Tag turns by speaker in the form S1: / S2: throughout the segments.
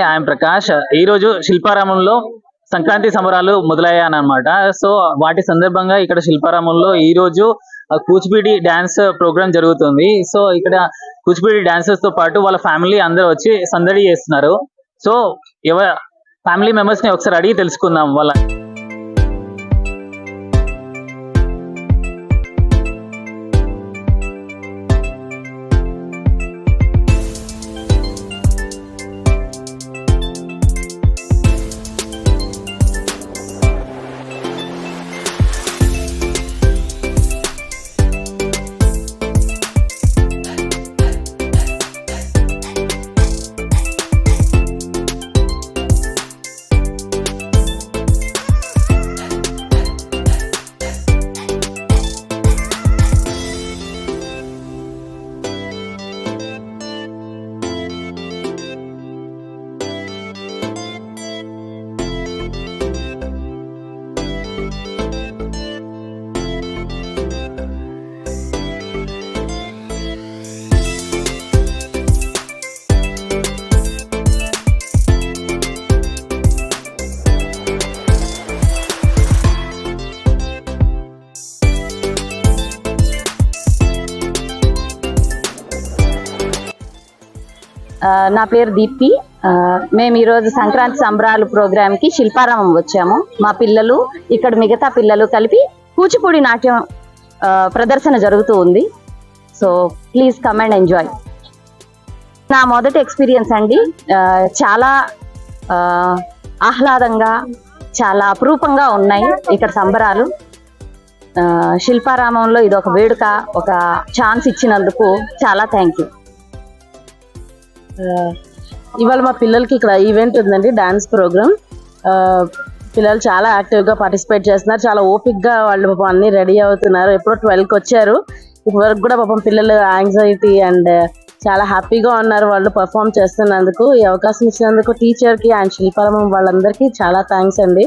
S1: I'm Prakash. ఈ రోజు శిల్పారామంలో సంక్రాంతి సంబరాలు మొదలయ్యానమాట. సో వాటి సందర్భంగా ఇక్కడ శిల్పారామంలో ఈ రోజు కూచిపూడి డాన్స్ ప్రోగ్రామ్ జరుగుతుంది. సో ఇక్కడ కూచిపూడి డాన్సర్స్ తో పాటు వాళ్ళ ఫ్యామిలీ అందరూ వచ్చి సందడి చేస్తున్నారు. సో ఫ్యామిలీ మెంబర్స్ ని ఒకసారి అడిగి తెలుసుకుందాం వాళ్ళ.
S2: నా పేరు దీప్తి. మేము ఈరోజు సంక్రాంతి సంబరాలు ప్రోగ్రామ్ కి శిల్పారామం వచ్చాము. మా పిల్లలు ఇక్కడ మిగతా పిల్లలు కలిపి కూచిపూడి నాట్యం ప్రదర్శన జరుగుతూ ఉంది. So please come and enjoy. నా మొదటి ఎక్స్పీరియన్స్ అండి. చాలా ఆహ్లాదంగా చాలా అపురూపంగా ఉన్నాయి ఇక్కడ సంబరాలు. శిల్పారామంలో ఇది ఒక వేడుక, ఒక ఛాన్స్ ఇచ్చినందుకు చాలా థ్యాంక్ యూ.
S3: ఇవాళ మా పిల్లలకి ఇక్కడ ఈవెంట్ ఉందండి, డాన్స్ ప్రోగ్రామ్. పిల్లలు చాలా యాక్టివ్గా పార్టిసిపేట్ చేస్తున్నారు. చాలా ఓపిక్గా వాళ్ళు పాపం అన్ని రెడీ అవుతున్నారు. ఎప్పుడో 12కి వచ్చారు. ఇప్పటివరకు కూడా పాపం పిల్లలు యాంగ్జైటీ అండ్ చాలా హ్యాపీగా ఉన్నారు వాళ్ళు పర్ఫామ్ చేస్తున్నందుకు. ఈ అవకాశం ఇచ్చినందుకు టీచర్కి అండ్ శిల్పారామం వాళ్ళందరికీ చాలా థ్యాంక్స్ అండి.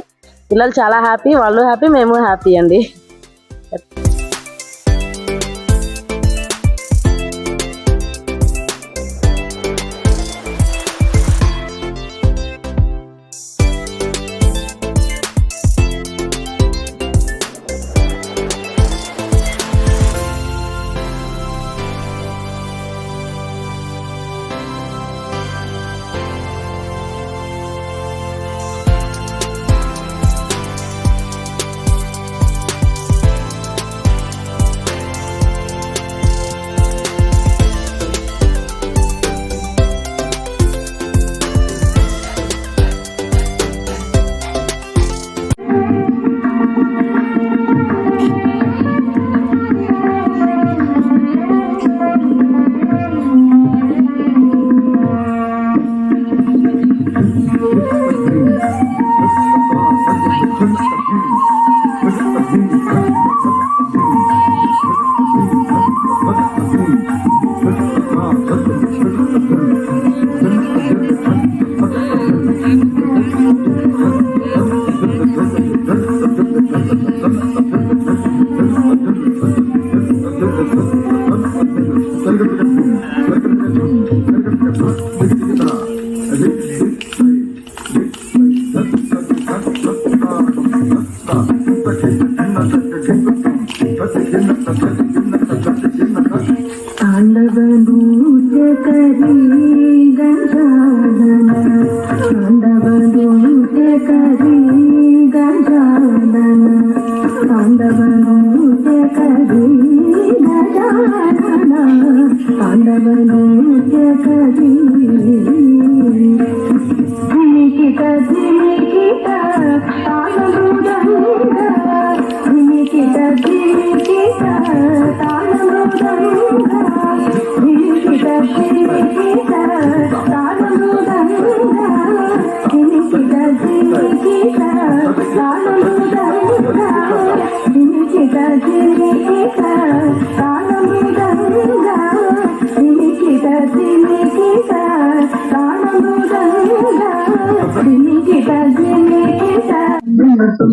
S3: పిల్లలు చాలా హ్యాపీ, వాళ్ళు హ్యాపీ, మేము హ్యాపీ అండి.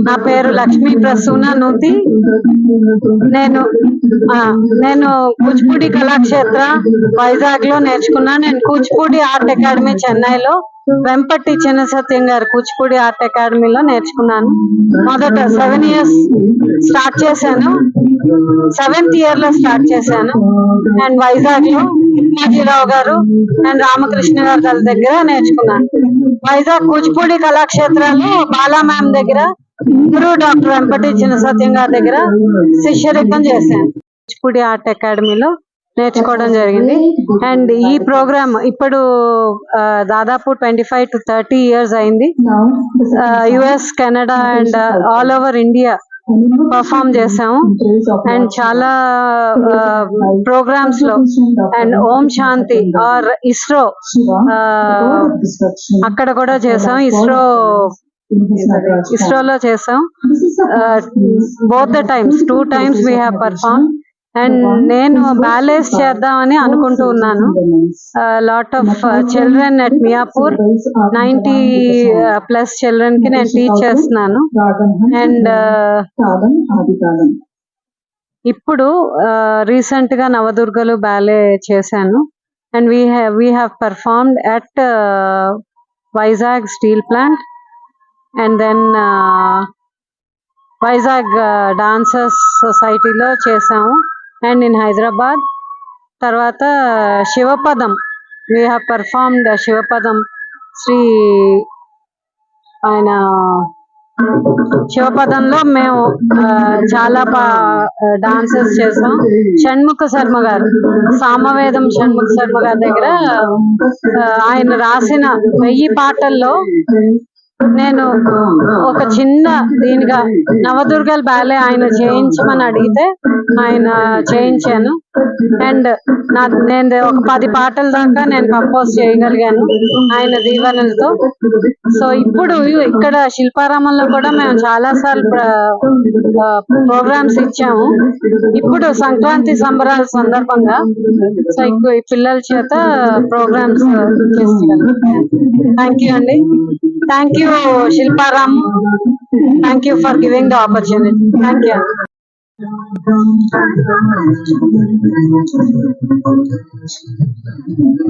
S4: నా పేరు లక్ష్మీ ప్రసూన నూతి. నేను కూచిపూడి కళాక్షేత్ర వైజాగ్ లో నేర్చుకున్నాను. నేను కూచిపూడి ఆర్ట్ అకాడమీ చెన్నైలో వెంపటి చిన్న సత్యం గారు కూచిపూడి ఆర్ట్ అకాడమీలో నేర్చుకున్నాను. మొదట 7 years స్టార్ట్ చేశాను. 7th year లో స్టార్ట్ చేశాను. అండ్ వైజాగ్ లో రావు గారు అండ్ రామకృష్ణ గారి దగ్గర నేర్చుకున్నాను. వైజాగ్ కూచిపూడి కళాక్షేత్రాలు బాలా మ్యామ్ దగ్గర, గురువు డాక్టర్ వెంపటి చిన్న సత్యం గారి దగ్గర శిష్యరికం చేశాను. కూచిపూడి ఆర్ట్ అకాడమీలో నేర్చుకోవడం జరిగింది. అండ్ ఈ ప్రోగ్రామ్ ఇప్పుడు దాదాపు 25 to 30 years అయింది. US, Canada and all over India perform చేసాము. అండ్ చాలా ప్రోగ్రామ్స్ లో అండ్ ఓం శాంతి ఆర్ ఇస్రో అక్కడ కూడా చేసాం. ఇస్రోలో చేసాం. Both the times 2 times we have performed. And నేను బ్యాలెన్స్ చేద్దామని అనుకుంటూ ఉన్నాను. Lot of children at Miyapur 90+ children కి నేను టీచ్ చేస్తున్నాను. అండ్ ఇప్పుడు రీసెంట్ గా నవదుర్గలు బ్యాలే చేశాను. And we have performed at Vizag steel plant and then Vizag dancers సొసైటీలో చేసాము. అండ్ ఇన్ హైదరాబాద్ తర్వాత Shivapadam we have performed Shivapadam Shri ఆయన శివపదంలో మేము చాలా డాన్సెస్ చేసాం. షణ్ముఖ శర్మ గారు, సామవేదం షణ్ముఖ శర్మ గారి దగ్గర ఆయన రాసిన 1000 పాటల్లో నేను ఒక చిన్న దీనిగా నవదుర్గల్ బ్యాలే ఆయన చేయించమని అడిగితే ఆయన చేయించాను. అండ్ నేను ఒక 10 పాటల దాకా నేను కంపోజ్ చేయగలిగాను ఆయన దీవెనలతో. సో ఇప్పుడు ఇక్కడ శిల్పారామంలో కూడా మేము చాలా సార్లు ప్రోగ్రామ్స్ ఇచ్చాము. ఇప్పుడు సంక్రాంతి సంబరాల సందర్భంగా సో ఈ పిల్లల చేత ప్రోగ్రామ్స్ చేస్తున్నాను. థ్యాంక్ యూ అండి. Thank you, Shilparam. Thank you for giving the opportunity. Thank you.